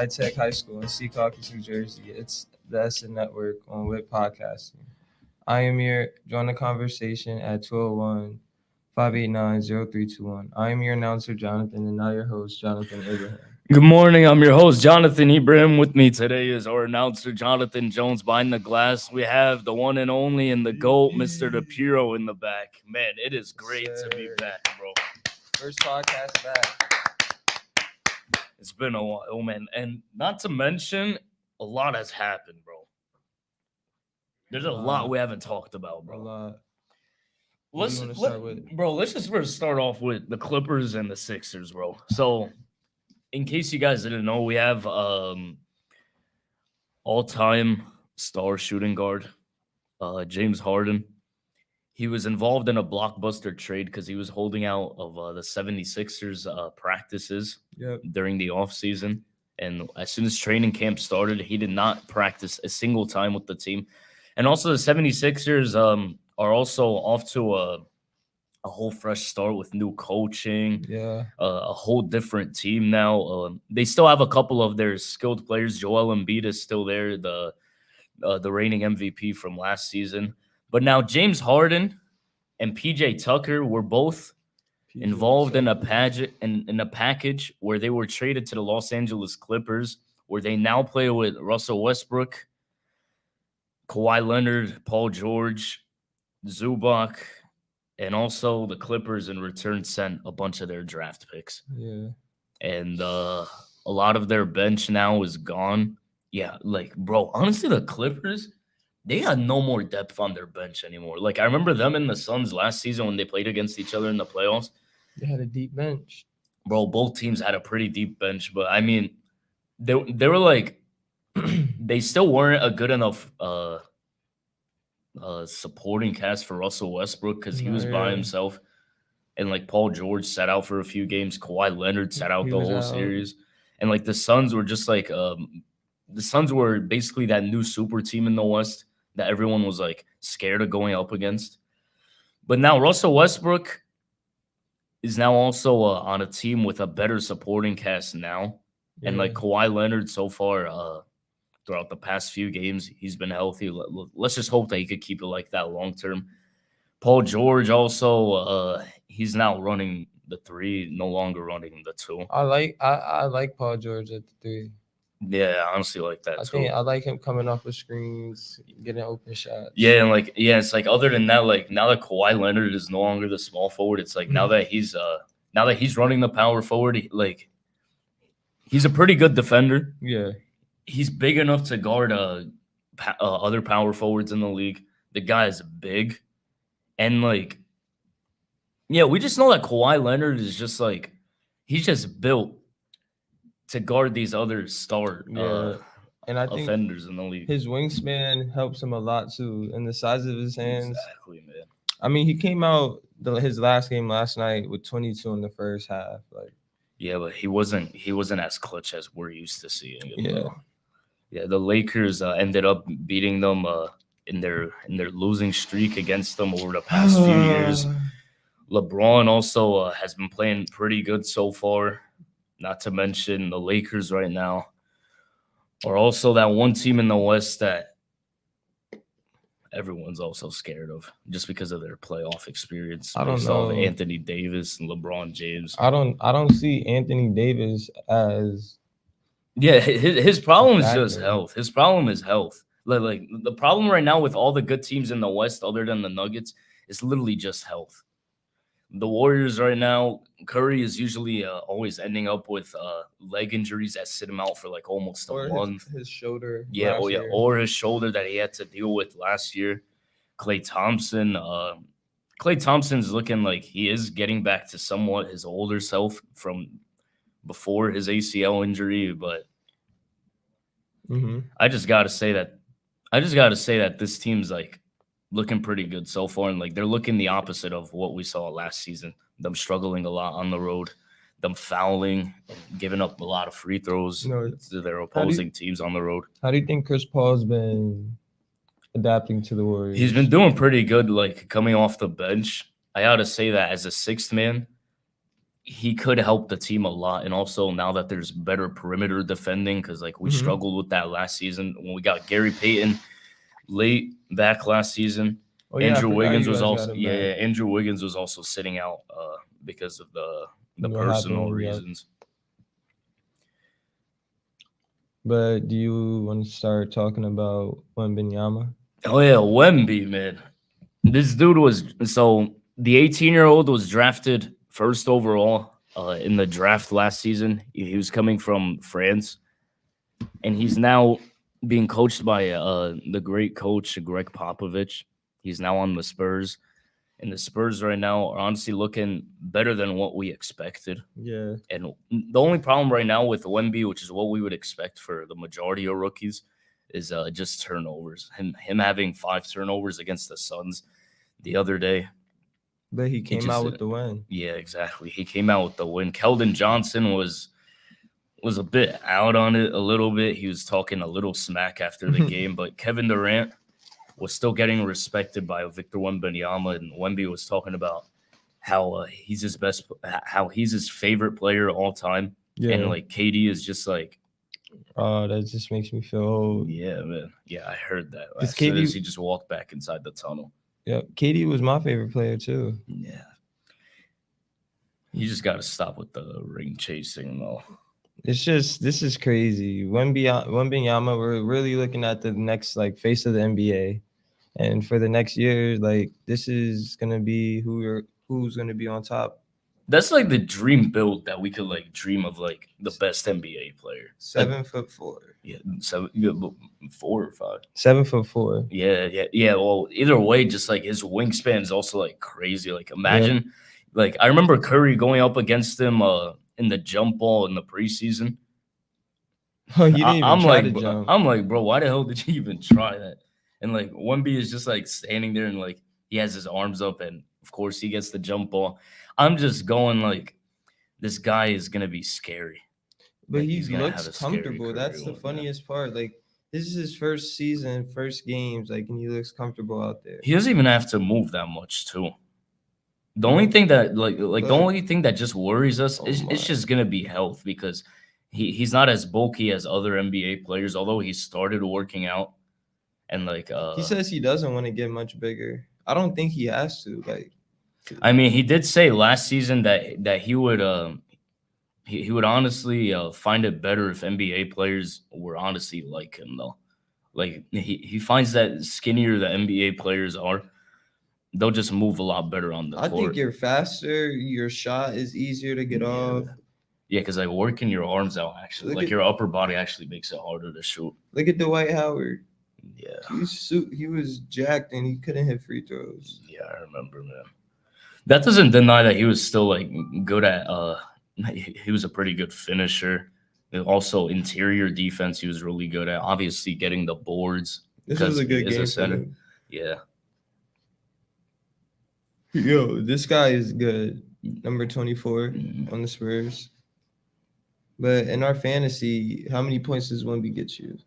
High Tech High School in Secaucus, New Jersey. It's the Essen Network on WIT Podcasting. I am here. Join the conversation at 201-589-0321. I am your announcer, Jonathan, and now your host, Jonathan Abraham. Good morning. I'm your host, Jonathan Ibrahim. With me today is our announcer, Jonathan Jones. Behind the glass, we have the one and only and the GOAT, Mr. DePiro, in the back. Man, it is great to be back, bro. First podcast back. It's been a while, man. And not to mention, a lot has happened, bro. There's a lot we haven't talked about, bro. A lot. Let's just first start off with the Clippers and the Sixers, bro. So, in case you guys didn't know, we have all-time star shooting guard, James Harden. He was involved in a blockbuster trade because he was holding out of the 76ers practices during the offseason. And as soon as training camp started, he did not practice a single time with the team. And also the 76ers are also off to a whole fresh start with new coaching, a whole different team now. They still have a couple of their skilled players. Joel Embiid is still there, the reigning MVP from last season. But now James Harden and PJ Tucker were both involved in a package where they were traded to the Los Angeles Clippers, where they now play with Russell Westbrook, Kawhi Leonard, Paul George, Zubac, and also the Clippers in return sent a bunch of their draft picks. Yeah. And a lot of their bench now is gone. Yeah, like, bro, honestly, the Clippers, they had no more depth on their bench anymore. Like, I remember them and the Suns last season when they played against each other in the playoffs. They had a deep bench. Bro, both teams had a pretty deep bench. But, I mean, they were like, they still weren't a good enough supporting cast for Russell Westbrook because he was by himself. And, like, Paul George sat out for a few games. Kawhi Leonard sat out the whole series. And, like, the Suns were just, like, the Suns were basically that new super team in the West that everyone was, like, scared of going up against. But now Russell Westbrook is now also on a team with a better supporting cast now. Yeah. And, like, Kawhi Leonard so far throughout the past few games, he's been healthy. Let's just hope that he could keep it like that long term. Paul George also, he's now running the 3, no longer running the 2. I like Paul George at the 3. Yeah, I honestly like that too. I like him coming off of screens, getting open shots. Yeah, and it's like other than that, like now that Kawhi Leonard is no longer the small forward, it's like now that he's running the power forward, he's a pretty good defender. Yeah. He's big enough to guard other power forwards in the league. The guy is big. And, like, yeah, we just know that Kawhi Leonard is just, like, he's just built to guard these other star and I think offenders in the league. His wingspan helps him a lot, too, and the size of his hands. Exactly, man. I mean, he came out his last game last night with 22 in the first half. Like, yeah, but he wasn't as clutch as we're used to seeing him. Yeah, the Lakers ended up beating them in their losing streak against them over the past few years. LeBron also has been playing pretty good so far. Not to mention the Lakers right now are also that one team in the West that everyone's also scared of just because of their playoff experience. I don't know. Anthony Davis and LeBron James. I don't see Anthony Davis as. Yeah, his problem is just health. His problem is health. Like the problem right now with all the good teams in the West, other than the Nuggets, is literally just health. The Warriors right now, Curry is usually always ending up with leg injuries that sit him out for like almost a month. His shoulder. Yeah, or his shoulder that he had to deal with last year. Klay Thompson's looking like he is getting back to somewhat his older self from before his ACL injury, but I just gotta say that this team's like looking pretty good so far, and like they're looking the opposite of what we saw last season. Them struggling a lot on the road, them fouling, and giving up a lot of free throws to their opposing teams on the road. How do you think Chris Paul's been adapting to the Warriors? He's been doing pretty good, like coming off the bench. I gotta say that as a sixth man, he could help the team a lot. And also now that there's better perimeter defending, because like we Mhm. struggled with that last season when we got Gary Payton late back last season. Oh yeah, I Andrew forgot Wiggins you was guys got also him back. Andrew Wiggins was also sitting out because of the What happened? personal Yep. reasons. But do you want to start talking about Wembanyama? Oh yeah, Wemby, man. This dude was so the 18-year-old was drafted first overall in the draft last season. He was coming from France, and he's now being coached by the great coach Greg Popovich. He's now on the Spurs, and the Spurs right now are honestly looking better than what we expected. Yeah. And the only problem right now with Wemby, which is what we would expect for the majority of rookies, is just turnovers. Him having 5 turnovers against the Suns the other day. But he came just, out with the win. Yeah, exactly. He came out with the win. Keldon Johnson was a bit out on it a little bit. He was talking a little smack after the game, but Kevin Durant was still getting respected by Victor Wembanyama, and Wemby was talking about how he's his favorite player of all time, Yeah. and like KD is just like, oh, that just makes me feel old. Yeah, man. Yeah, I heard that. Is As soon KD as he just walked back inside the tunnel. Yeah, KD was my favorite player too. Yeah. You just got to stop with the ring chasing, though. It's just this is crazy. Wembanyama, we're really looking at the next like face of the NBA, and for the next year, like this is gonna be who's gonna be on top. That's like the dream build that we could like dream of, like the best NBA player. 7'4". Yeah, 4 or 5. 7'4". Yeah. Well, either way, just like his wingspan is also like crazy. Like imagine, like I remember Curry going up against him in the jump ball in the preseason. Oh, he didn't even try to bro, jump. I'm like, bro, why the hell did you even try that? And like Wemby is just like standing there and like he has his arms up, and of course he gets the jump ball. I'm just going like, this guy is gonna be scary. But Like, he he's gonna have looks a scary comfortable. career That's the going back. funniest part. Like this is his first season, first games, like, and he looks comfortable out there. He doesn't even have to move that much too. The only thing that the only thing that just worries us is it's just gonna be health, because he's not as bulky as other NBA players, although he started working out. And like he says he doesn't want to get much bigger. I don't think he has to. Like, I mean, he did say last season that he would he would honestly find it better if NBA players were honestly like him, though. Like he finds that skinnier the NBA players are, they'll just move a lot better on the court. I think you're faster. Your shot is easier to get off. Yeah, because like working your arms out actually, like your upper body actually makes it harder to shoot. Look at Dwight Howard. Yeah, he was jacked and he couldn't hit free throws. Yeah, I remember, man. That doesn't deny that he was still like good at. He was a pretty good finisher. And also, interior defense, he was really good at. Obviously, getting the boards. This was a good game for him. Yeah. Yo, this guy is good. Number 24 on the Spurs. But in our fantasy, how many points does Wemby get you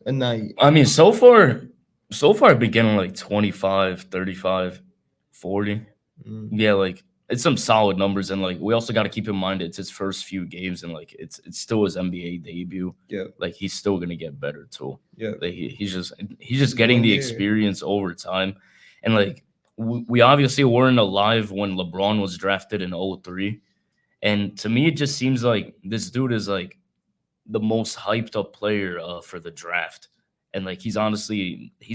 a night? I mean, so far I've been getting like 25, 35, 40. Yeah, like it's some solid numbers, and like we also got to keep in mind it's his first few games, and like it's still his NBA debut. Yeah, like he's still gonna get better too. Yeah, like he's just getting the experience over time, and like we obviously weren't alive when LeBron was drafted in 2003, and to me it just seems like this dude is like the most hyped up player for the draft, and like he's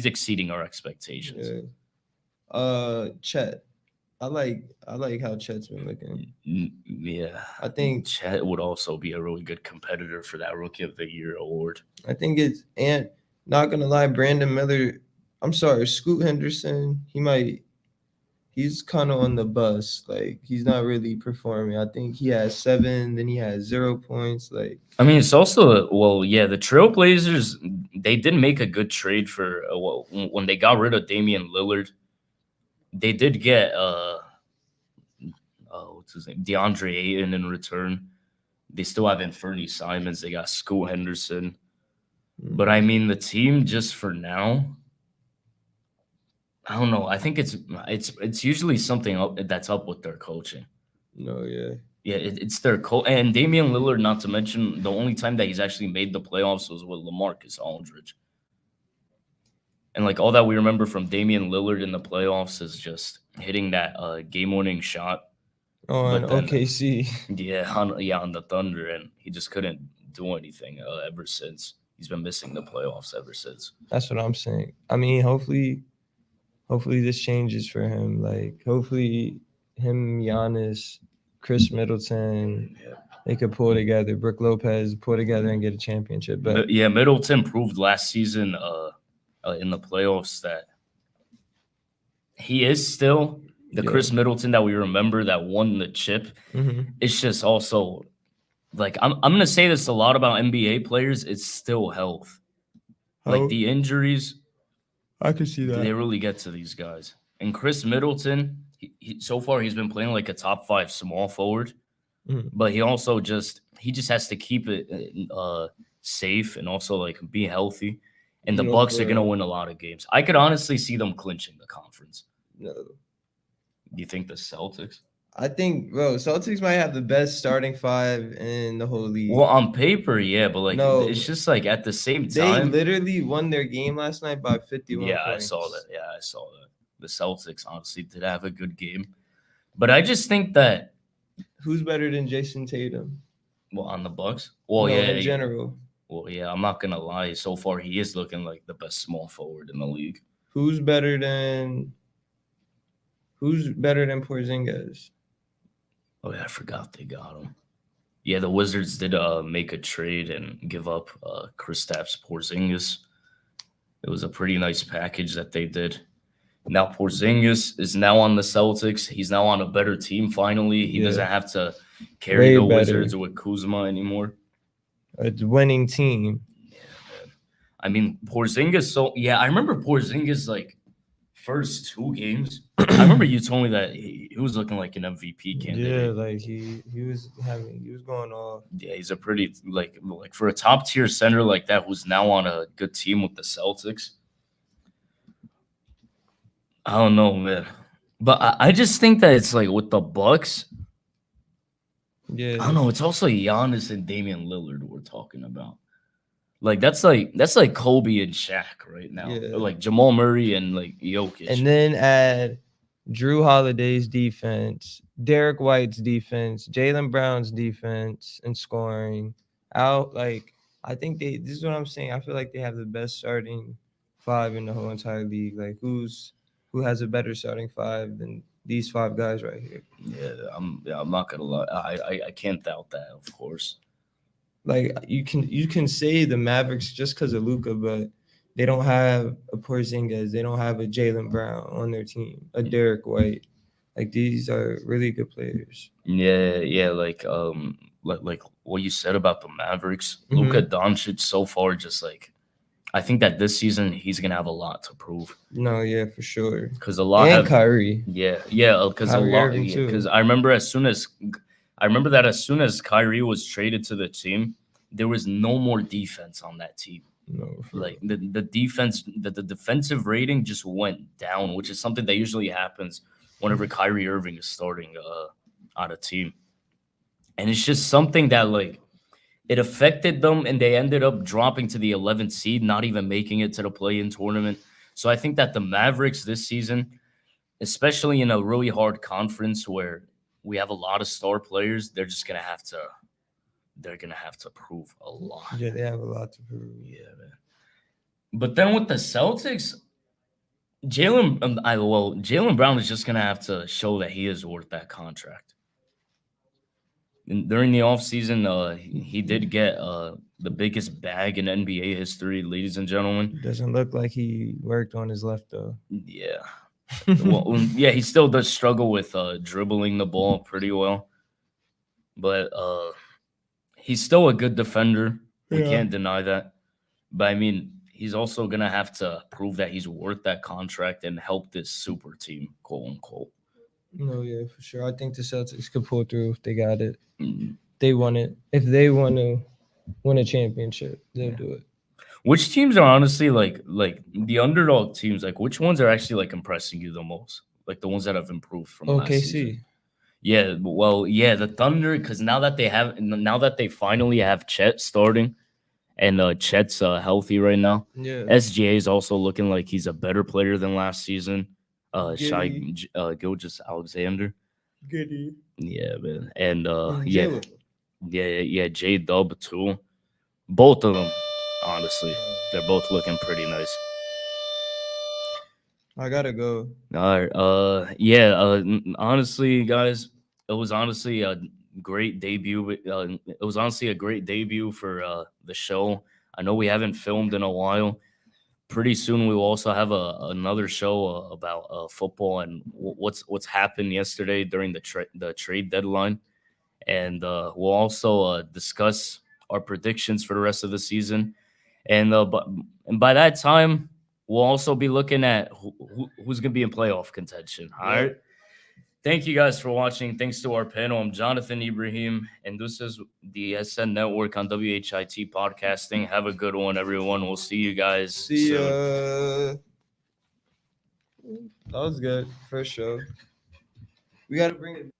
exceeding our expectations. Chet. I like how Chet's been looking. Yeah, I think Chet would also be a really good competitor for that Rookie of the Year award. I think it's, and not gonna lie, Brandon Miller. I'm sorry, Scoot Henderson. He's kind of on the bus. Like he's not really performing. I think he has 7, then he has 0 points. Like I mean, it's also the Trailblazers, they did make a good trade for when they got rid of Damian Lillard. They did get what's his name, DeAndre Ayton in return. They still have Anthony Simons. They got Scoot Henderson. But I mean, the team just for now, I don't know. I think it's usually something that's up with their coaching. No, yeah. Yeah, it's their coach. And Damian Lillard, not to mention, the only time that he's actually made the playoffs was with LaMarcus Aldridge. And like all that we remember from Damian Lillard in the playoffs is just hitting that game-winning shot. On But then, OKC. yeah, on the Thunder, and he just couldn't do anything ever since. He's been missing the playoffs ever since. That's what I'm saying. I mean, hopefully this changes for him. Like, hopefully him, Giannis, Chris Middleton, they could pull together. Brook Lopez pull together and get a championship. But yeah, Middleton proved last season in the playoffs that he is still the Chris Middleton that we remember that won the chip. It's just also like I'm gonna say this a lot about NBA players. It's still health. Like the injuries, I can see that. They really get to these guys. And Chris Middleton, so far he's been playing like a top 5 small forward, but he also just has to keep it safe and also like be healthy. And the Bucks are gonna win a lot of games. I could honestly see them clinching the conference. No. Do you think the Celtics? I think, bro, Celtics might have the best starting 5 in the whole league. Well, on paper, yeah, but like it's just like at the same time, they literally won their game last night by 51 Yeah, points. I saw that. Yeah, I saw that. The Celtics honestly did have a good game, but I just think that who's better than Jason Tatum? Well, on the Bucks. Well, no, yeah, in general. Well, yeah, I'm not gonna lie. So far, he is looking like the best small forward in the league. Who's better than Porzingis? Oh yeah, I forgot they got him. Yeah, the Wizards did make a trade and give up Kristaps Porzingis. It was a pretty nice package that they did. Now Porzingis is now on the Celtics. He's now on a better team finally. He doesn't have to carry the Wizards with Kuzma anymore. A winning team. Yeah, man. I mean, Porzingis, I remember Porzingis like first 2 games. I remember you told me that he was looking like an MVP candidate. Yeah, like he was going off. Yeah, he's a pretty like for a top tier center like that who's now on a good team with the Celtics. I don't know, man. But I just think that it's like with the Bucks. Yeah. I don't know. It's also Giannis and Damian Lillard we're talking about. Like that's like Kobe and Shaq right now. Yeah. Or like Jamal Murray and like Jokic. And then add Drew Holiday's defense, Derek White's defense, Jaylen Brown's defense and scoring. I think this is what I'm saying. I feel like they have the best starting 5 in the whole entire league. Like who has a better starting 5 than these 5 guys right here? Yeah, I'm not gonna lie. I can't doubt that, of course. Like you can say the Mavericks just because of Luka, but they don't have a Porzingis, they don't have a Jaylen Brown on their team, a Derek White. Like these are really good players. Yeah, like what you said about the Mavericks, Luka Doncic so far just like I think that this season he's gonna have a lot to prove. No, yeah, for sure. Because a lot and Kyrie. Yeah, because a lot. Because I remember as soon as Kyrie was traded to the team, there was no more defense on that team. No, like the defense, the defensive rating just went down, which is something that usually happens whenever Kyrie Irving is starting on a team, and it's just something that like it affected them, and they ended up dropping to the 11th seed, not even making it to the play-in tournament. So I think that the Mavericks this season, especially in a really hard conference where we have a lot of star players, they're gonna have to prove a lot. Yeah, they have a lot to prove. Yeah, man. But then with the Celtics, Jaylen Brown is just gonna have to show that he is worth that contract. And during the offseason, he did get the biggest bag in NBA history, ladies and gentlemen. Doesn't look like he worked on his left though. Yeah. Well, yeah, he still does struggle with dribbling the ball pretty well, but he's still a good defender. We can't deny that. But I mean, he's also gonna have to prove that he's worth that contract and help this super team, quote unquote. No, yeah, for sure. I think the Celtics could pull through if they got it. They want it. If they want to win a championship, they'll do it. Which teams are honestly like the underdog teams? Like which ones are actually like impressing you the most? Like the ones that have improved from last season? Yeah, well, yeah, the Thunder, because now that they finally have Chet starting, and Chet's healthy right now. Yeah. SGA is also looking like he's a better player than last season. Giddy. Gilgeous Alexander. Giddy. Yeah, man, and And yeah, Jalen. yeah, J Dub too. Both of them, honestly, they're both looking pretty nice. I gotta go. All right. Yeah. Honestly, guys, it was honestly a great debut. It was honestly a great debut for the show. I know we haven't filmed in a while. Pretty soon, we will also have another show about football and what's happened yesterday during the trade deadline, and we'll also discuss our predictions for the rest of the season. And by that time, we'll also be looking at who's going to be in playoff contention. All right. Thank you guys for watching. Thanks to our panel. I'm Jonathan Ibrahim, and this is the SN Network on WHIT Podcasting. Have a good one, everyone. We'll see you guys See soon. ya. That was good. First show. We gotta bring it.